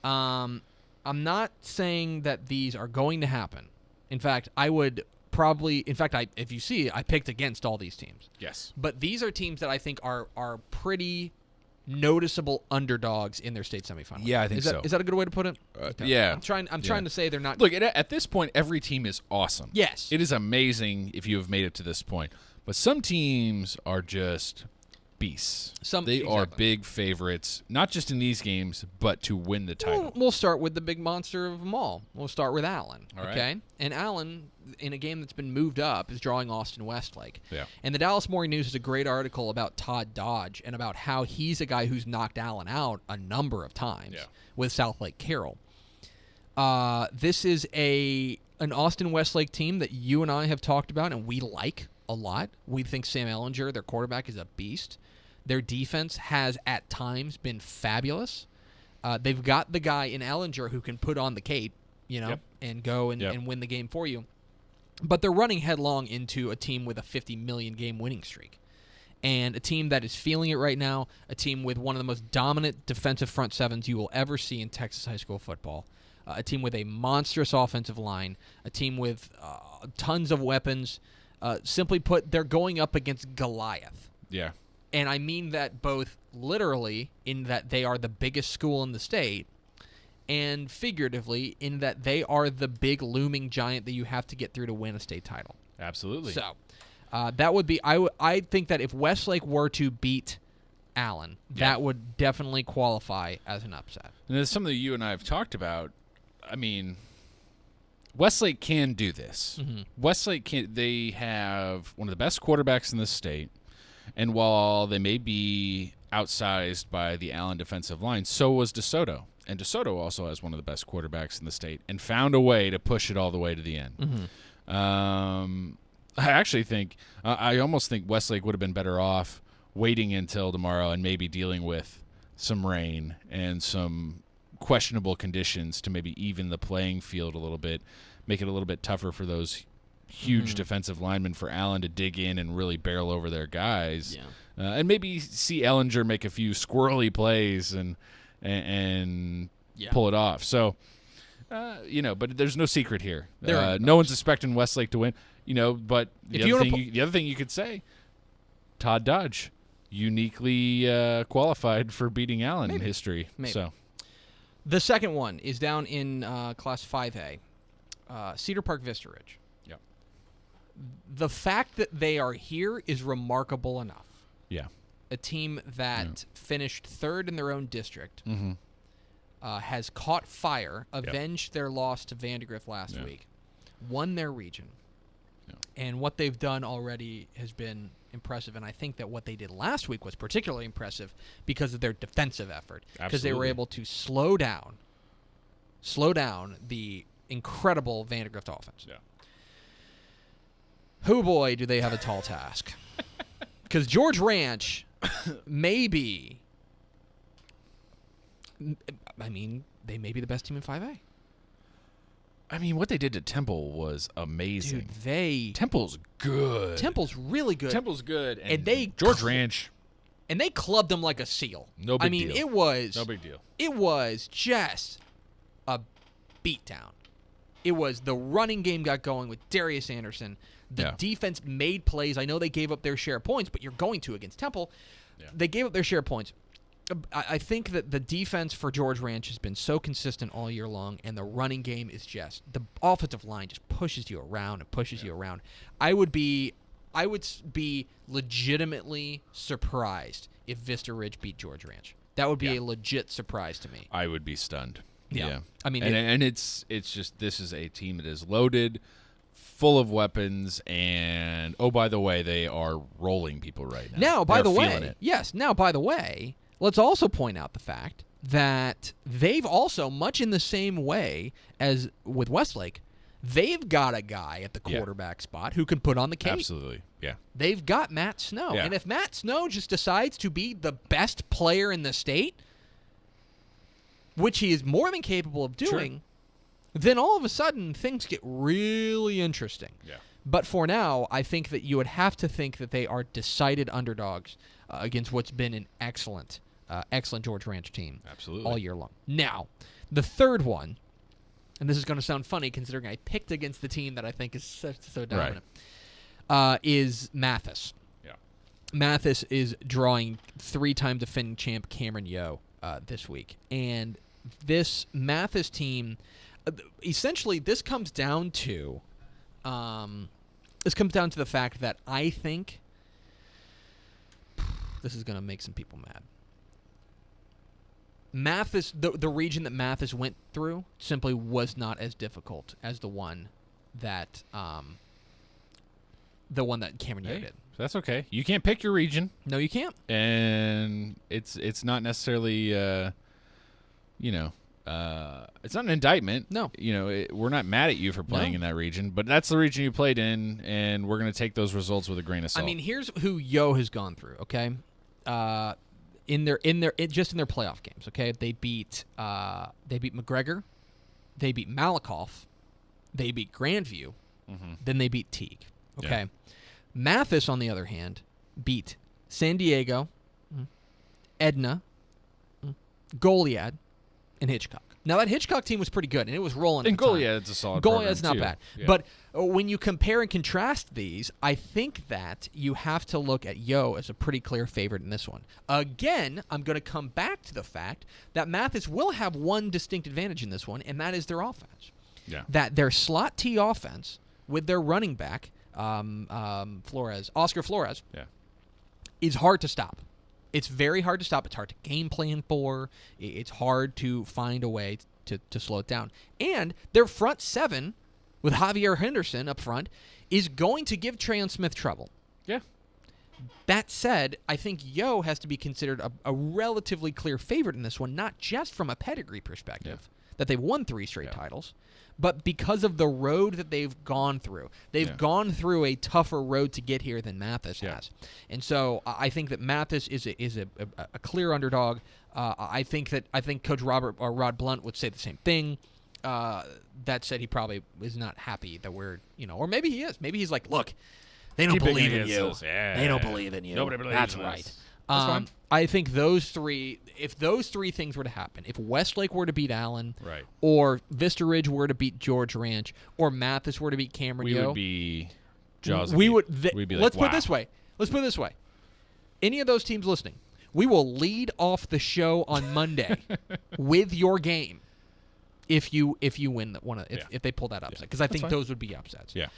I'm not saying that these are going to happen. In fact, I would probably. In fact, if you see, I picked against all these teams. Yes. But these are teams that I think are pretty noticeable underdogs in their state semifinal. Yeah, I think so. Is that a good way to put it? Yeah. I'm trying to say they're not. Look, at this point, every team is awesome. Yes. It is amazing if you have made it to this point. But some teams are just beasts. They are big favorites, not just in these games, but to win the title. We'll start with the big monster of them all. We'll start with Allen. All right. Okay? And Allen, in a game that's been moved up, is drawing Austin Westlake. Yeah. And the Dallas Morning News has a great article about Todd Dodge and about how he's a guy who's knocked Allen out a number of times with South Lake Carroll. This is an Austin Westlake team that you and I have talked about and we like a lot. We think Sam Ellinger, their quarterback, is a beast. Their defense has, at times, been fabulous. They've got the guy in Ellinger who can put on the cape, and go and win the game for you. But they're running headlong into a team with a 50 million game winning streak. And a team that is feeling it right now, a team with one of the most dominant defensive front sevens you will ever see in Texas high school football, a team with a monstrous offensive line, a team with tons of weapons. Simply put, they're going up against Goliath. Yeah. And I mean that both literally in that they are the biggest school in the state and figuratively in that they are the big looming giant that you have to get through to win a state title. Absolutely. So that would be I think that if Westlake were to beat Allen, that would definitely qualify as an upset. And as something you and I have talked about, I mean, Westlake can do this. Mm-hmm. Westlake they have one of the best quarterbacks in the state. And while they may be outsized by the Allen defensive line, so was DeSoto. And DeSoto also has one of the best quarterbacks in the state and found a way to push it all the way to the end. Mm-hmm. I actually think I almost think Westlake would have been better off waiting until tomorrow and maybe dealing with some rain and some questionable conditions to maybe even the playing field a little bit, make it a little bit tougher for those huge defensive linemen for Allen to dig in and really barrel over their guys, and maybe see Ellinger make a few squirrely plays and pull it off. So, but there's no secret here. No one's expecting Westlake to win. But the other thing you could say, Todd Dodge, uniquely qualified for beating Allen in history. Maybe. So, the second one is down in Class 5A, Cedar Park Vista Ridge. The fact that they are here is remarkable enough. Yeah. A team that finished third in their own district has caught fire, avenged their loss to Vandegrift last week, won their region, and what they've done already has been impressive. And I think that what they did last week was particularly impressive because of their defensive effort, because they were able to slow down the incredible Vandegrift offense. Yeah. Oh boy, do they have a tall task. Because George Ranch may be, they may be the best team in 5A. I mean, what they did to Temple was amazing. Dude, Temple's good. Temple's really good. Temple's good. And they George Ranch. And they clubbed them like a seal. No big deal. It was no big deal. It was just a beatdown. It was the running game got going with Darius Anderson. The defense made plays. I know they gave up their share of points, but you're going to against Temple. Yeah. They gave up their share of points. I think that the defense for George Ranch has been so consistent all year long, and the running game is just the offensive line just pushes you around and pushes you around. I would be legitimately surprised if Vista Ridge beat George Ranch. That would be a legit surprise to me. I would be stunned. Yeah. I mean, and it's just this is a team that is loaded, full of weapons, and oh, by the way, they are rolling people right now. Now, by the way, let's also point out the fact that they've also, much in the same way as with Westlake, they've got a guy at the quarterback spot who can put on the cape. Absolutely, yeah. They've got Matt Snow. Yeah. And if Matt Snow just decides to be the best player in the state, which he is more than capable of doing, then all of a sudden things get really interesting. Yeah. But for now, I think that you would have to think that they are decided underdogs against what's been an excellent excellent George Ranch team Absolutely. all year long. Now, the third one, and this is going to sound funny considering I picked against the team that I think is so dominant, is Mathis. Yeah. Mathis is drawing 3-time defending champ Cameron Yeo this week. And this Mathis team, essentially this comes down to the fact that I think this is going to make some people mad. Mathis, the region that Mathis went through simply was not as difficult as the one that Cameron Yeo did. That's okay. You can't pick your region. No, you can't. And it's not necessarily it's not an indictment. No. We're not mad at you for playing in that region, but that's the region you played in, and we're going to take those results with a grain of salt. I mean, here's who Yeo has gone through, okay? In their playoff games, okay? They beat McGregor, they beat Malakoff, they beat Grandview, then they beat Teague. Okay. Yeah. Mathis, on the other hand, beat San Diego, Edna, Goliad, and Hitchcock. Now, that Hitchcock team was pretty good, and it was rolling. And Goliad's a solid Goliad's not program, bad. Yeah. But when you compare and contrast these, I think that you have to look at Yeo as a pretty clear favorite in this one. Again, I'm going to come back to the fact that Mathis will have one distinct advantage in this one, and that is their offense. Yeah. That their slot T offense with their running back, Oscar Flores, is hard to stop. It's very hard to stop. It's hard to game plan for. It's hard to find a way to slow it down. And their front seven, with Javier Henderson up front, is going to give Trayon Smith trouble. Yeah. That said, I think Yeo has to be considered a relatively clear favorite in this one, not just from a pedigree perspective, that they've won 3 straight titles, but because of the road that they've gone through. They've gone through a tougher road to get here than Mathis has. And so I think that Mathis is a clear underdog. I think Coach Rod Blunt would say the same thing. That said, he probably is not happy that we're, or maybe he is. Maybe he's like, look, they don't believe in you. They don't believe in you. Nobody believes That's in right. us. That's fine. I think if those three things were to happen, if Westlake were to beat Allen, right, or Vista Ridge were to beat George Ranch, or Mathis were to beat Cameron Yeo, we would be jaws. We'd be like, let's wow. put it this way. Any of those teams listening, we will lead off the show on Monday with your game if you win if they pull that upset, because I think those would be upsets. Yeah.